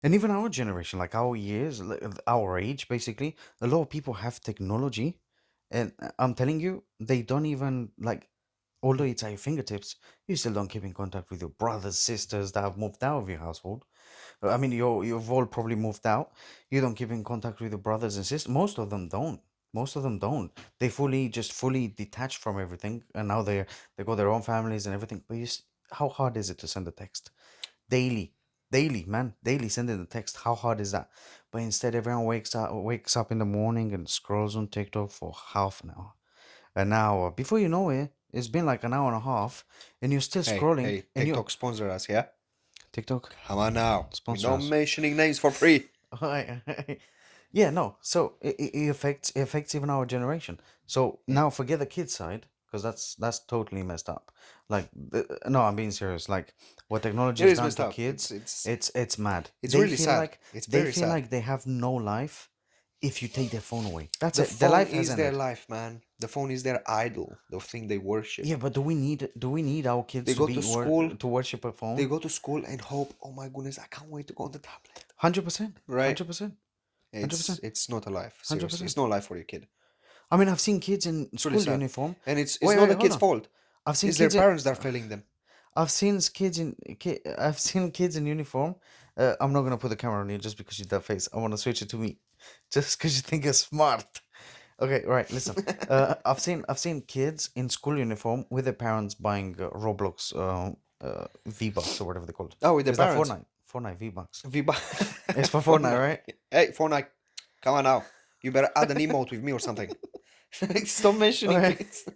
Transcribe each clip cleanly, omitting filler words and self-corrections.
And even our generation, like our years, our age, basically, a lot of people have technology, and I'm telling you, they don't even like. Although it's at your fingertips, you still don't keep in contact with your brothers, sisters that have moved out of your household. I mean, you've all probably moved out. You don't keep in contact with your brothers and sisters. Most of them don't. Most of them don't. They fully detached from everything, and now they got their own families and everything. But how hard is it to send a text daily? Daily, man, daily sending a text. How hard is that? But instead, everyone wakes up in the morning and scrolls on TikTok for half an hour. Before you know it, it's been like an hour and a half, and you're still Hey, scrolling. hey, And you TikTok sponsor us, yeah? TikTok Come on now. We're sponsor not us. mentioning names for free. Yeah, no. So it affects even our generation. So now forget the kids side because that's totally messed up. Like no, I'm being serious. Like what technology It has is done messed to up. kids, It's it's mad. it's They really feel sad. like It's they very feel sad. like they have no life if you take their phone away. That's The it. Their phone life has is their ended. life, man. The phone is their idol, the thing they Yeah, worship. but do we need our kids They to go to school, to worship a they phone? go to school and hope, oh my goodness, I can't wait to go on the tablet. 100%, Right? 100%, hundred It's percent, it's not a life, hundred seriously. percent. It's no life for your kid. I mean, I've seen kids in It's really school sad. uniform. And it's Wait, not wait, the hold kid's on. fault. I've seen It's their kids in. parents that are failing them. I've seen kids in uniform. I'm not gonna put the camera on you just because you that face. I want to switch it to me, just because you think you're smart. Okay, right. Listen. I've seen kids in school uniform with their parents buying Roblox V Bucks or whatever they're called. Oh, with the Is that parents. Fortnite V Bucks? Viba. It's for Fortnite, Fortnite. right? Hey, Fortnite, come on now. You better add an emote with me or something. Stop All mentioning right. kids.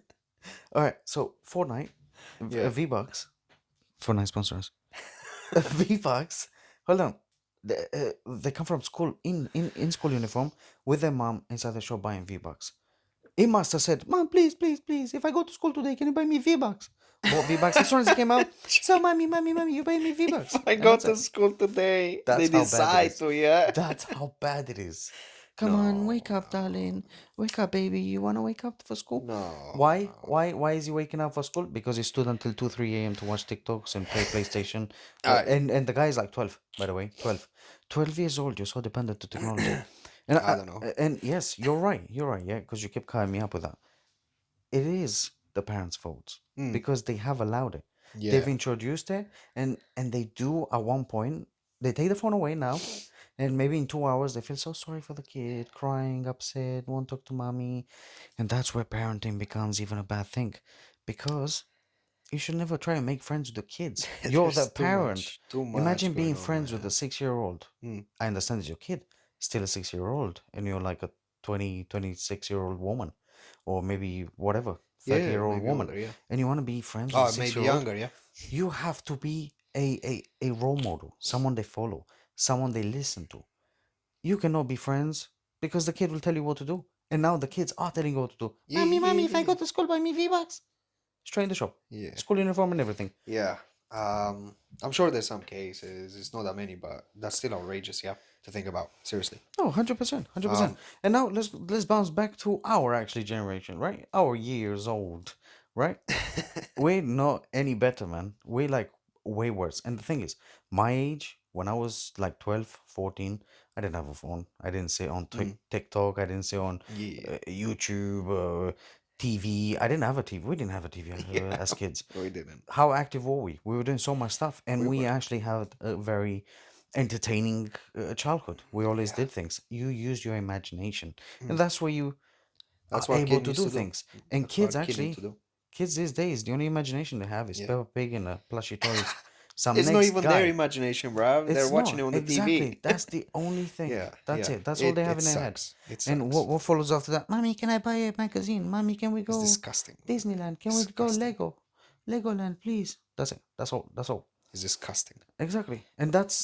All right. So Fortnite, Yeah. V Bucks. Fortnite sponsors. V-Bucks. Hold on. They come from school in school uniform with their mom inside the shop buying V-Bucks. He must have said, "Mom, please, please, please, if I go to school today, can you buy me V-Bucks?" Bought V-Bucks as soon as it came out. So, mommy, mommy, mommy, you buy me If V-Bucks, I and go that's to it. school today, they That's how bad it decide is. to, yeah? That's how bad it is. Come on, No, wake up, darling. Wake up, baby. You wanna wake up for school? no, Why? no. Why is he waking up for school? Because he stood until 2, 3 a.m. to watch TikToks and play PlayStation. I, And the guy is like 12, by the way. 12. 12 years old. You're so dependent to technology. And I don't know. and yes, you're right. You're right. Yeah, because you kept cutting me up with that. It is the parents' fault Hmm. because they have allowed it. They've Yeah. introduced it, and they do at one point. They take the phone away now, and maybe in 2 hours they feel so sorry for the kid, crying, upset, won't talk to mommy, and that's where parenting becomes even a bad thing, because you should never try and make friends with the kids. You're the There's parent. too much Imagine being going on, friends with a man. 6-year-old. Hmm. I understand it's your kid, still a 6-year-old, and you're like a 26-year-old woman, or maybe whatever, Yeah, 30-year-old maybe woman, older, yeah. and you want to be friends with a Oh, maybe 6-year-old. younger, yeah. You have to be a role model, someone they follow, someone they listen to. You cannot be friends because the kid will tell you what to do. And now the kids are telling you what to do. Yeah, Mommy, yeah, mommy, if yeah, I go yeah. to school, buy me V-Bucks. Straight in the shop. Yeah. School uniform and everything. Yeah. I'm sure there's some cases. It's not that many, but that's still outrageous, yeah, to think about. Seriously. No, 100%, 100%. Um, And now let's bounce back to our actually generation, right? Our years old, right? We're not any better, man. We're like way worse. And the thing is, my age, when I was like 12, 14, I didn't have a phone. I didn't say on mm, TikTok. I didn't say on yeah. YouTube, TV. I didn't have a TV. We didn't have a TV Yeah. as kids. No, we didn't. How active were we? We were doing so much stuff, and We we were. actually had a very entertaining childhood. We always Yeah. did things. You used your imagination, and Mm. that's where you are That's what able kid to needs do to do. things. And That's what kid need to do. kids these days, the only imagination they have is Yeah. Peppa Pig and a plushy toy. Some It's not next even their guy. imagination, bruv. They're It's watching it not on the exactly. TV. That's the only thing. Yeah, That's yeah. it. That's all It they have it in their head. sucks. It And sucks. what follows after that? Mommy, can I buy a magazine? Mommy, can we It's go disgusting, man. Disneyland? Can we go Disgusting. Legoland, please? That's it. That's all. That's all. It's disgusting. Exactly. And that's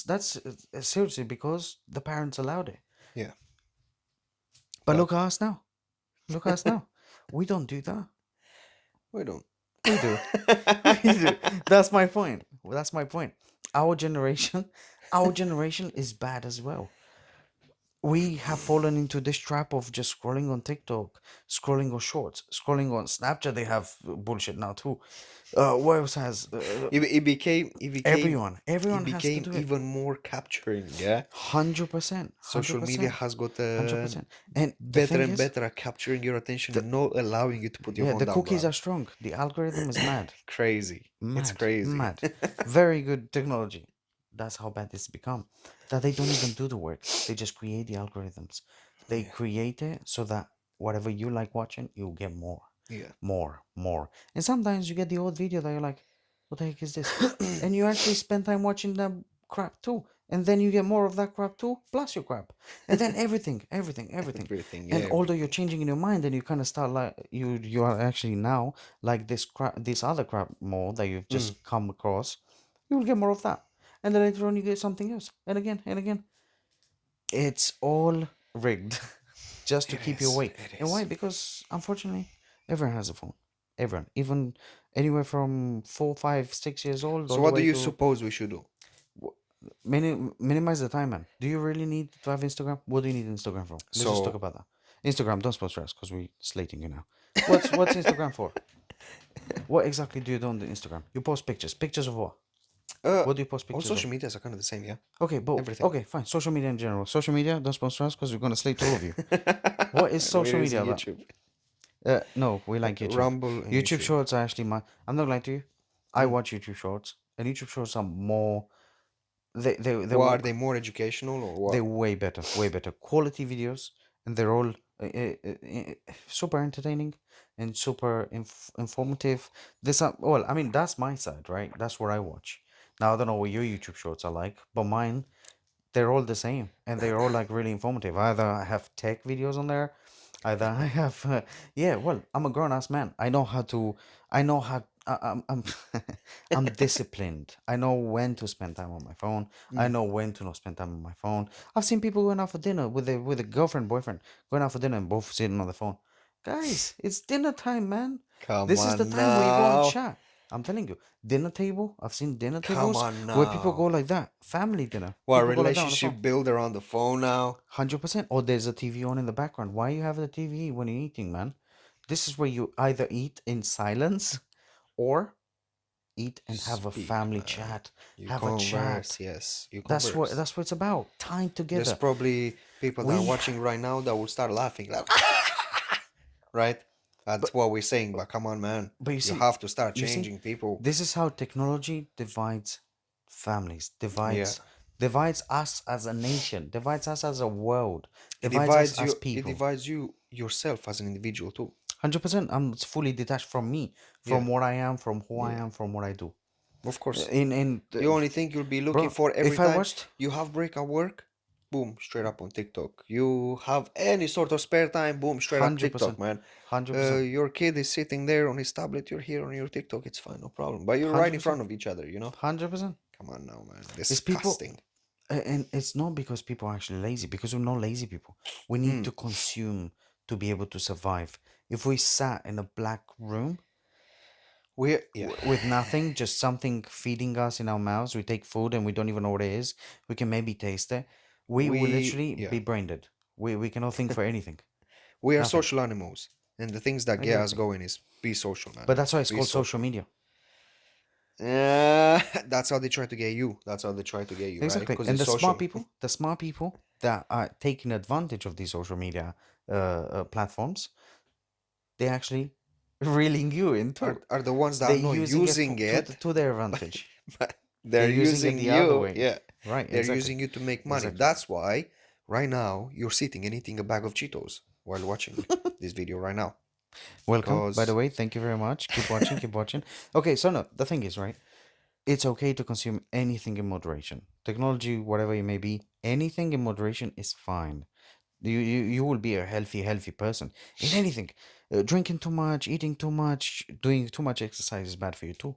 seriously because the parents allowed it. Yeah, But but look at us now. Look at us now. We don't do that. we don't. We do. We do. That's my point. That's my point. Our generation, our generation is bad as well. we have fallen into this trap of just scrolling on TikTok, scrolling on Shorts, scrolling on Snapchat. They have bullshit now too. What else has everyone? It Everyone has to became do it. even more capturing. Yeah, 100%, hundred social media percent, has got 100%. And the better thing and is, better at capturing your attention the and not allowing you to put your yeah, phone the down, cookies bro. are strong. The algorithm is mad. Crazy. It's Mad, crazy. mad. Very good technology. That's how bad it's become. That they don't even do the work. They just create the algorithms. They Yeah, create it so that whatever you like watching, you'll get more, yeah. more, more. And sometimes you get the old video that you're like, what the heck is this? And you actually spend time watching that crap too. And then you get more of that crap too, plus your crap. And then everything, everything, everything. Everything, And although you're everything. changing in your mind and you kind of start like you are actually now like this crap, this other crap more that you've Mm. just come across, you will get more of that, and then later on you get something else, and again and again. It's all rigged, just to It keep you is. awake. It And why? is. Because unfortunately, everyone has a phone. Everyone, even anywhere from 4, 5, 6 years old, So all the what do way you to suppose we should do? minimize the time, man. Do you really need to have Instagram? What do you need Instagram for? Let's just talk So, about that. Instagram, don't sponsor us because we're slating you now. What's Instagram for? What exactly do you do on the Instagram? You post pictures. Pictures of what? uh, What do you post all pictures of? social medias are kind of the same, yeah. Okay, but Everything. okay, fine. Social media in general. Social media, don't sponsor us because we're gonna slate all of you. What is We're social media using about? YouTube, No, we like YouTube. Rumble, and YouTube YouTube. Shorts are actually my. I'm not lying to you. I Mm. watch YouTube Shorts, and YouTube Shorts are more. They What are they, more educational or they're what? way better quality videos, and they're all super entertaining and super informative. This well, I mean that's my side, right? That's what I watch. Now I don't know what your YouTube Shorts are like, but mine they're all the same and they're all like really informative. Either I have tech videos on there, either I have yeah, well, I'm a grown-ass man. I know how to I know how I'm I'm disciplined. I know when to spend time on my phone. I Mm. know when to not spend time on my phone. I've seen people going out for dinner with a girlfriend, boyfriend, going out for dinner and both sitting on the phone. Guys, it's dinner time, man. Come This is the on time where you go and now. chat. I'm telling you, dinner table. I've seen dinner Come tables on where people go now. like that. Family dinner. What, People go like that on the phone. relationship builder on the phone now? 100%. Or there's a TV on in the background. Why you have the TV when you're eating, man? This is where you either eat in silence or eat You and have a speak, family man. chat. You Have a converse, chat. yes. You That's what converse. that's what it's about. Time There's together. probably people that are We watching right now that will start laughing, like, right? but That's what we're saying, but come on, man. but You have to start you see, changing people. this is how technology divides families, Yeah. divides us as a nation, divides us as a world, It divides us divides as you. It people. divides you yourself as an individual too. 100%. I'm fully detached from me, Yeah. from what I am, from who I Yeah. am, from what I do. Of course. In The only thing you'll be looking bro, for every if I time watched you have break at work, boom, straight up on TikTok. You have any sort of spare time, boom, straight up TikTok, 100%, man. 100%, Your kid is sitting there on his tablet, you're here on your TikTok, it's fine, no problem. But you're right in 100%, front of each other, you know? 100%. Come on now, man. It's people, Disgusting. and it's not because people are actually lazy, because we're not lazy people. We need Mm. to consume to be able to survive. If we sat in a black room Yeah. with nothing, just something feeding us in our mouths, we take food and we don't even know what it is, we can maybe taste it, we will literally Yeah. be brain dead. We cannot think for anything. We are Nothing. social animals. And the things that get us Exactly. going is be social, man. But that's why it's Be called social social. media. That's how they try to get you. That's how they try to get you, right? Exactly. Because And it's social. the smart people that are taking advantage of these social media platforms, they actually reeling you in too. Are the ones that are They're not using it using it, to their but, advantage. but They're they're using it using the other you. way. Yeah, Right, they're exactly. using you to make money. Exactly. That's why right now you're sitting and eating a bag of Cheetos while watching this video right now. Welcome, by the Because way. Thank you very much. Keep watching, keep watching. Okay, so no, the thing is, right? It's okay to consume anything in moderation. Technology, whatever it may be, anything in moderation is fine. You will be a healthy person in anything. Drinking too much, eating too much, doing too much exercise is bad for you too.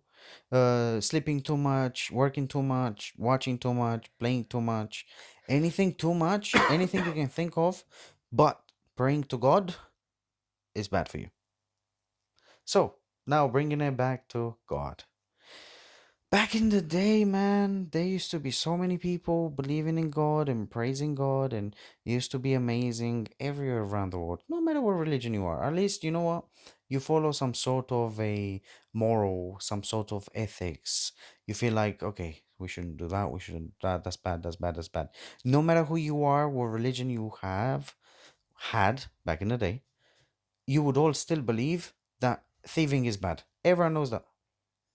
Sleeping too much, working too much, watching too much, playing too much, anything too much, anything you can think of, but praying to God is bad for you. So now bringing it back to God. Back in the day, man, there used to be so many people believing in God and praising God, and it used to be amazing everywhere around the world, no matter what religion you are. At least, you know what? You follow some sort of a moral, some sort of ethics. You feel like, okay, we shouldn't do that, we shouldn't do that, that's bad, that's bad, that's bad. No matter who you are, what religion you have had back in the day, you would all still believe that thieving is bad. Everyone knows that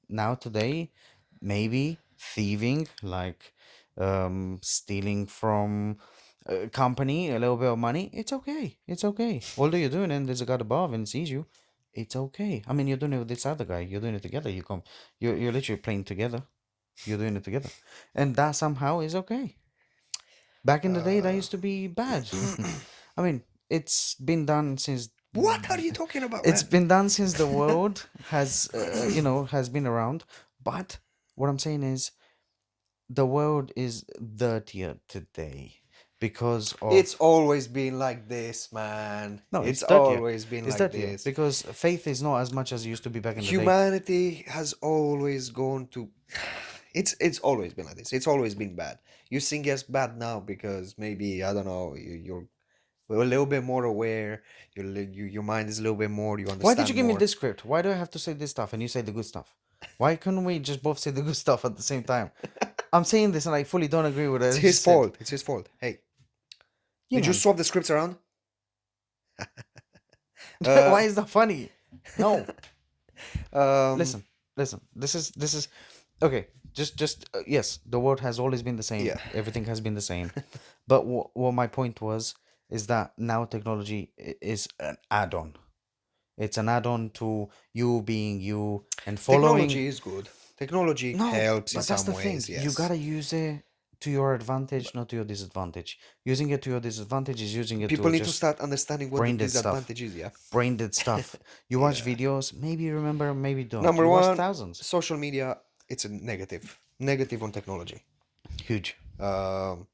now today, maybe thieving, like stealing from a company a little bit of money, it's okay, it's okay. Although you're doing it and there's a god above and sees you, it's okay. I mean, you're doing it with this other guy, you're doing it together, you're literally playing together, you're doing it together, and that somehow is okay. Back in the day that Uh, used to be bad. I mean, it's been done since what are you talking about, it's man? been done since the world has has been around. But what I'm saying is the world is dirtier today because It's of always been like this, man. no, It's it's dirtier. always been It's like dirtier this. because faith is not as much as it used to be back in the day. Humanity has always gone to. It's always been like this. It's always been bad. You think it's bad now because maybe I don't know. You're a little bit more aware. Your mind is a little bit more. You Why did you understand give me more. this script? Why do I have to say this stuff and you say the good stuff? Why couldn't we just both say the good stuff at the same time? I'm saying this and I fully don't agree with what It's I his just said. fault. It's his fault. Hey, Yeah, did you man. swap the scripts around? Why Uh, is that funny? No. um, Listen, listen. This is okay. Just yes, the world has always been the same. yeah. Everything has been the same. But what my point was is that now technology is an add-on. It's an add-on to you being you and following. Technology is good. Technology No, helps in but that's some the thing. ways, You yes. gotta use it to your advantage, But not to your disadvantage. Using it to your disadvantage is using it people to need to just start understanding what the brain dead stuff. disadvantage is, yeah. Brain dead stuff. You watch Yeah. videos, maybe you remember, maybe don't. Number You watch one, thousands. social media, it's a negative. Negative on technology. Huge. Um,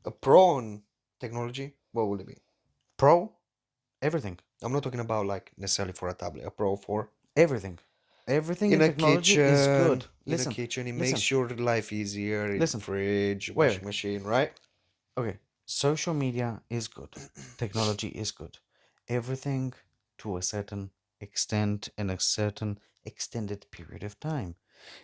a pro on technology, what would it be? Pro, everything. I'm not talking about like necessarily for a tablet, a pro for Everything. Everything in in a technology is kitchen. good. In a Listen, kitchen, it listen, makes your life easier. listen. Fridge, Wait, wait. washing machine, right? Okay. Social media is good. Technology is good. Everything to a certain extent and a certain extended period of time.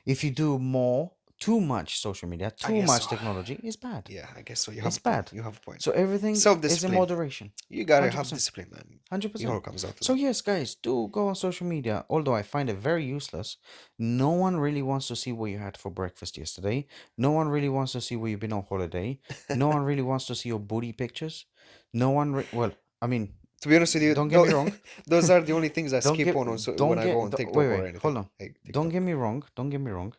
If you do more, too much social media, I too guess much so. technology is bad. Yeah, I guess so. You have It's a point. bad. You have a point. So everything Self is in discipline. moderation. You gotta have 100%. discipline, man. It all 100%. comes down to So that. yes, guys, do go on social media. Although I find it very useless. No one really wants to see what you had for breakfast yesterday. No one really wants to see where you've been on holiday. No one really wants to see your booty pictures. No one well, I mean, To be honest with you, don't get me wrong. those are the only things I don't skip get on so when don't I go get on wait, TikTok or wait, anything. hold on. Hey, Don't TikTok. get me wrong. Don't get me wrong.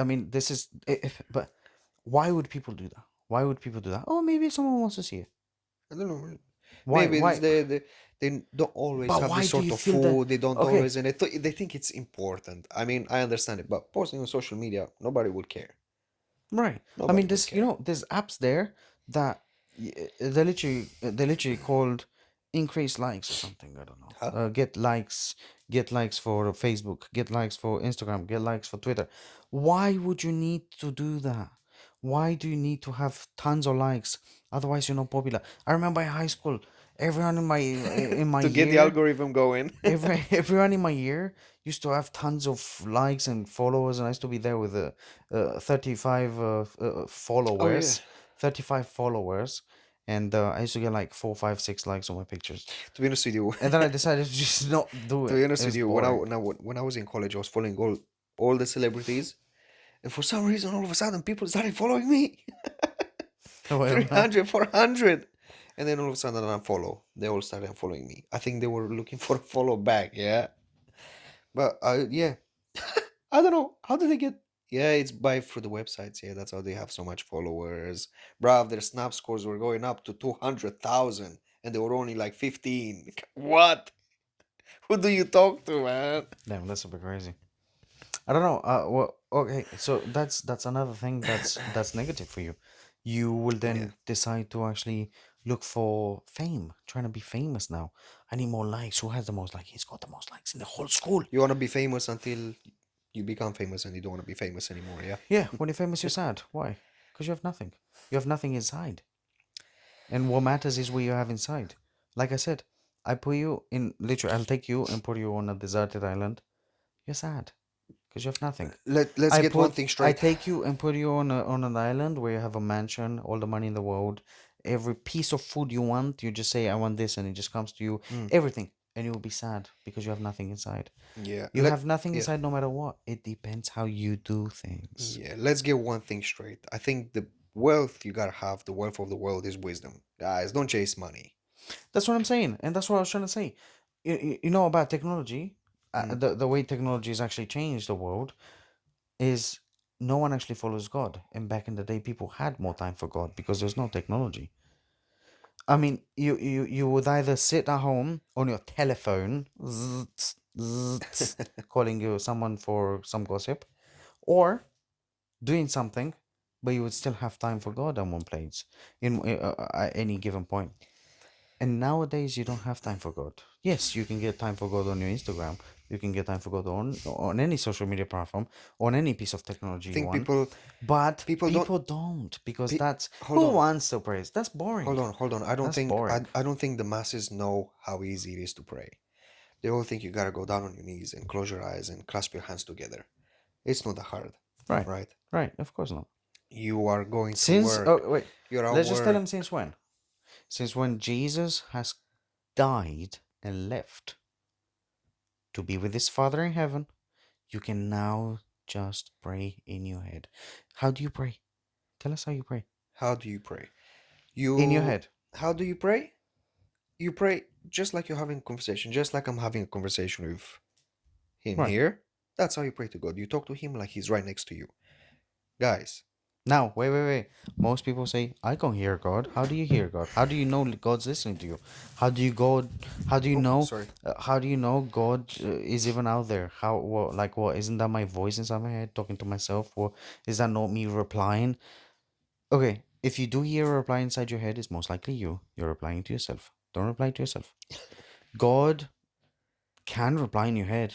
I mean, this is but why would people do that? Why would people do that? Oh, maybe someone wants to see it. I don't know. Why Maybe it's why they don't always but have this why do sort you of feel that? food. They don't Okay, always, and they think it's important. I mean, I understand it, but posting on social media, nobody would care. right. I Nobody mean, would this care. there's apps there that they're literally called increase likes or something. I don't know. Huh? Get likes for Facebook, get likes for Instagram, get likes for Twitter. Why would you need to do that? Why do you need to have tons of likes? Otherwise, you're not popular. I remember in high school, everyone in my To get the year algorithm going. everyone in my year used to have tons of likes and followers, and I used to be there with 35 Oh yeah. followers, 35 followers, and I used to get like 4, 5, 6 likes on my pictures. To be honest with you, And then I decided to just not do to it. be It honest with was you, boring. when I was in college, I was following all the celebrities, and for some reason, all of a sudden, people started following me. Well, 300, 400, and then all of a sudden, I unfollow. They all started following me. I think they were looking for a follow back. Yeah, but yeah, I don't know. How did they get? Yeah, it's by through the websites. Yeah, that's how they have so much followers. Bruv, their snap scores were going up to 200,000 and they were only like 15. What? Who do you talk to, man? damn, that's a bit crazy. I don't know. Well, okay, so that's another thing that's negative for you. You will Yeah. then decide to actually look for fame, trying to be famous now. I need more likes. Who has the most likes? He's got the most likes in the whole school. You want to be famous until. You become famous and you don't want to be famous anymore, yeah? Yeah, when you're famous, you're sad. Why? Because you have nothing. You have nothing inside. And what matters is what you have inside. Like I said, I put you in, literally, I'll take you and put you on a deserted island. You're sad because you have nothing. Let's get one thing I straight. take you and put you on an island where you have a mansion, all the money in the world, every piece of food you want. You just say, I want this, and it just comes to you. Mm, Everything, and you will be sad because you have nothing inside. yeah, You have nothing yeah, inside no matter what. It depends how you do things. yeah. Let's get one thing straight. I think the wealth you gotta have, the wealth of the world is wisdom. Guys, don't chase money. That's what I'm saying, and that's what I was trying to say. You know about technology, Mm. the way technology has actually changed the world is no one actually follows God. And back in the day, people had more time for God because there's no technology. I mean, you would either sit at home on your telephone, zzz, zzz, calling you someone for some gossip, or doing something, but you would still have time for God at one place at any given point. And nowadays, you don't have time for God. Yes, you can get time for God on your Instagram. You can get time for God on any social media platform, on any piece of I technology you think want. people But people don't people don't because that's hold who on. wants to praise. That's boring. Hold on. I don't That's think boring. I don't think the masses know how easy it is to pray. They all think you gotta go down on your knees and close your eyes and clasp your hands together. It's not that hard, Right, right? right. Of course not. You are going to Since work. oh wait, You're at let's just tell him work. since when. Since when Jesus has died and left to be with his Father in heaven, you can now just pray in your head. How do you pray? Tell us how you pray. How do you pray? In your You head. how do you pray? You pray just like you're having a conversation, just like I'm having a conversation with him Right. here. That's how you pray to God. You talk to him like he's right next to you. Guys, Now, wait. Most people say, I can't hear God. How do you hear God? How do you know God's listening to you? How do you go? How do you oh, know? sorry. How do you know God is even out there? How? What? Like what? Isn't that my voice inside my head talking to myself? Or is that not me replying? Okay, if you do hear a reply inside your head, it's most likely you. You're replying to yourself. Don't reply to yourself. God can reply in your head,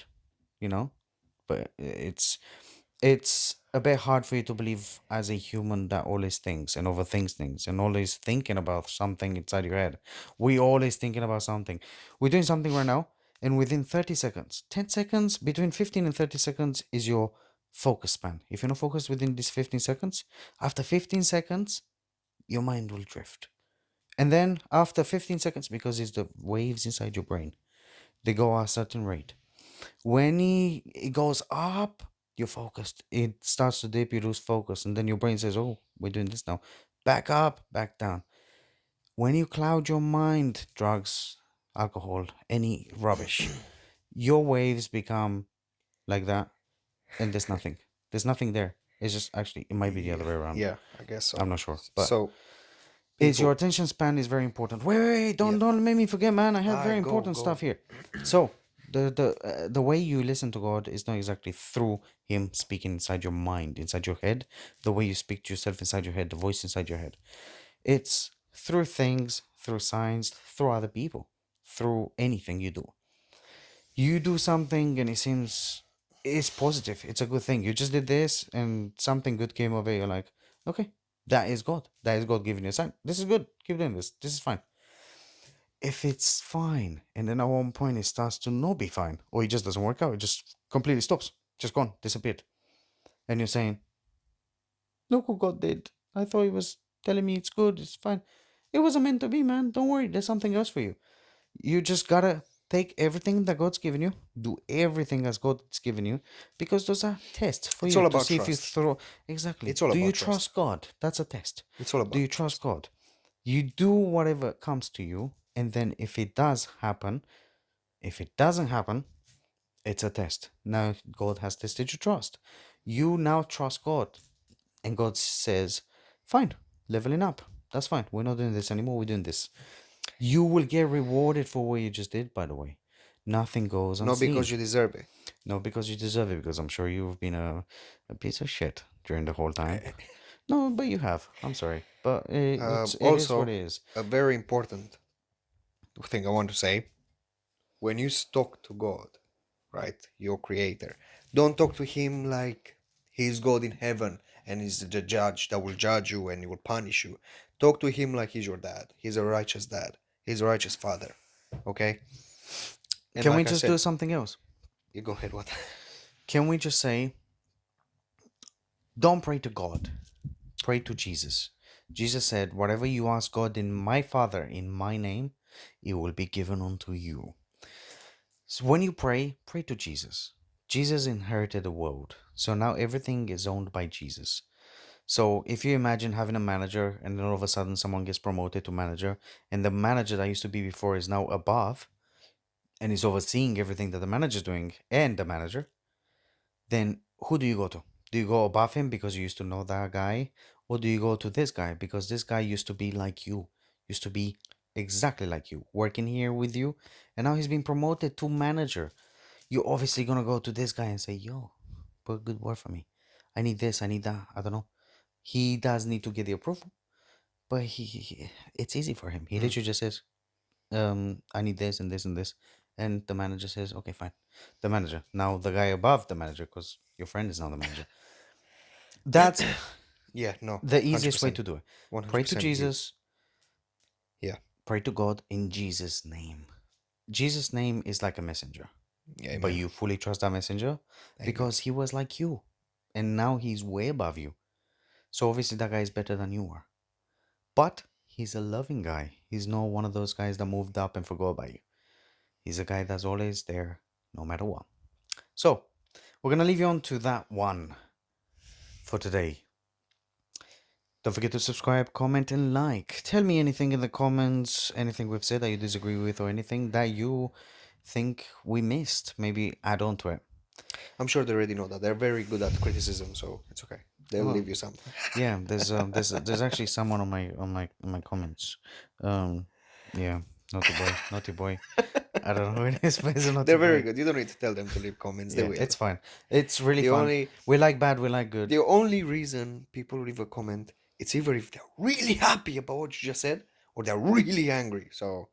you know, but it's a bit hard for you to believe as a human that always thinks and overthinks things and always thinking about something inside your head. We always thinking about something. We're doing something right now, and within 30 seconds, 10 seconds, between 15 and 30 seconds is your focus span. If you're not focused within these 15 seconds, after 15 seconds, your mind will drift. And then after 15 seconds, because it's the waves inside your brain, they go at a certain rate. When it goes up, you're focused. It starts to dip, you lose focus, and then your brain says, "Oh, we're doing this now." Back up, back down. When you cloud your mind, drugs, alcohol, any rubbish, your waves become like that, and there's nothing. There's nothing there. It's just actually, it might be the Yeah, other way around. yeah, I guess so. I'm not sure, but So is your people, attention span is very important. Wait, yeah, don't make me forget, man. I have I very go important stuff go. here. So the way you listen to God is not exactly through Him speaking inside your mind, inside your head. The way you speak to yourself inside your head, the voice inside your head. It's through things, through signs, through other people, through anything you do. You do something and it seems it's positive. It's a good thing. You just did this and something good came of it. You're like, okay, that is God. That is God giving you a sign. This is good. Keep doing this. This is fine. If it's fine, and then at one point it starts to not be fine, or it just doesn't work out, it just completely stops, just gone, disappeared. And you're saying, look what God did. I thought He was telling me it's good, it's fine. It wasn't meant to be, man. Don't worry, there's something else for you. You just gotta take everything that God's given you, do everything as God's given you, because those are tests for It's you all to about see if you trust. throw. Exactly. It's all Do you about trust. trust God? That's a test. It's all Do you about trust trust. God? You do whatever comes to you, and then if it does happen, if it doesn't happen, it's a test. Now God has tested your trust. You now trust God, and God says, "Fine, leveling up. That's fine. We're not doing this anymore. We're doing this." You will get rewarded for what you just did, by the way. Nothing goes Not because unseen. you deserve it. No, because you deserve it, because I'm sure you've been a piece of shit during the whole time. No, but you have. I'm sorry. But it is what Also, it is. a very important thing I want to say: when you talk to God, right, your Creator, Don't talk to him like he's God in heaven and he's the judge that will judge you and he will punish you. Talk to him like he's your dad. He's a righteous dad. He's a righteous father. Okay? And Can we like I just do said, something else? you go ahead, what? Can we just say, don't pray to God, pray to Jesus? Jesus said, whatever you ask God in my Father, in my name, it will be given unto you. So when you pray, pray to Jesus. Jesus inherited the world. So now everything is owned by Jesus. So if you imagine having a manager and then all of a sudden someone gets promoted to manager and the manager that used to be before is now above and is overseeing everything that the manager is doing and the manager, then who do you go to? Do you go above him because you used to know that guy? Or do you go to this guy because this guy used to be like you, used to be exactly like you, working here with you, and now he's been promoted to manager? You're obviously gonna go to this guy and say, yo, put a good word for me. I need this, I need that. I don't know. He does need to get the approval, but it's easy for him. He Mm. literally just says, I need this and this and this. And the manager says, okay, fine. The manager. Now the guy above the manager, because your friend is now the manager. That's Yeah, no, the easiest way 100%. to do it. Pray to 100% you. Jesus, Yeah. pray to God in Jesus' name. Jesus' name is like a messenger, Yeah, but amen. you fully trust that messenger Amen. because he was like you. And now he's way above you. So obviously that guy is better than you are. But he's a loving guy. He's not one of those guys that moved up and forgot about you. He's a guy that's always there no matter what. So we're going to leave you on to that one for today. Don't forget to subscribe, comment, and like. Tell me anything in the comments, anything we've said that you disagree with, or anything that you think we missed. Maybe add on to it. I'm sure they already know that. They're very good at criticism, so it's okay. They'll Oh, leave you some. yeah. There's actually someone on my comments. Um, yeah, naughty boy. I don't know who it is, but it's a naughty They're very boy. good. You don't need to tell them to leave comments. They Yeah, will. it's fine. It's really The fun. only We like bad, we like good. the only reason people leave a comment, it's either if they're really happy about what you just said or they're really angry. So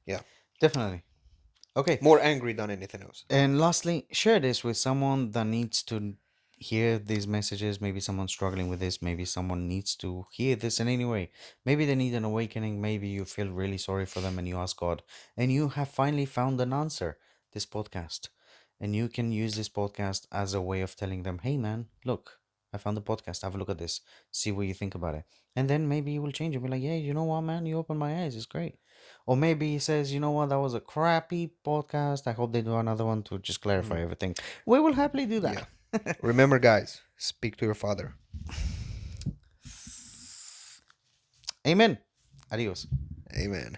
yeah, Definitely. Okay. more angry than anything else. And lastly, share this with someone that needs to hear these messages. Maybe someone struggling with this. Maybe someone needs to hear this in any way. Maybe they need an awakening. Maybe you feel really sorry for them and you ask God. And you have finally found an answer, this podcast. And you can use this podcast as a way of telling them, hey man, look, I found the podcast. Have a look at this. See what you think about it. And then maybe you will change and be like, yeah, you know what, man? You opened my eyes. It's great. Or maybe he says, you know what, that was a crappy podcast. I hope they do another one to just clarify Mm, everything. We will happily do yeah. that. Remember, guys, speak to your father. Amen. Adios. Amen.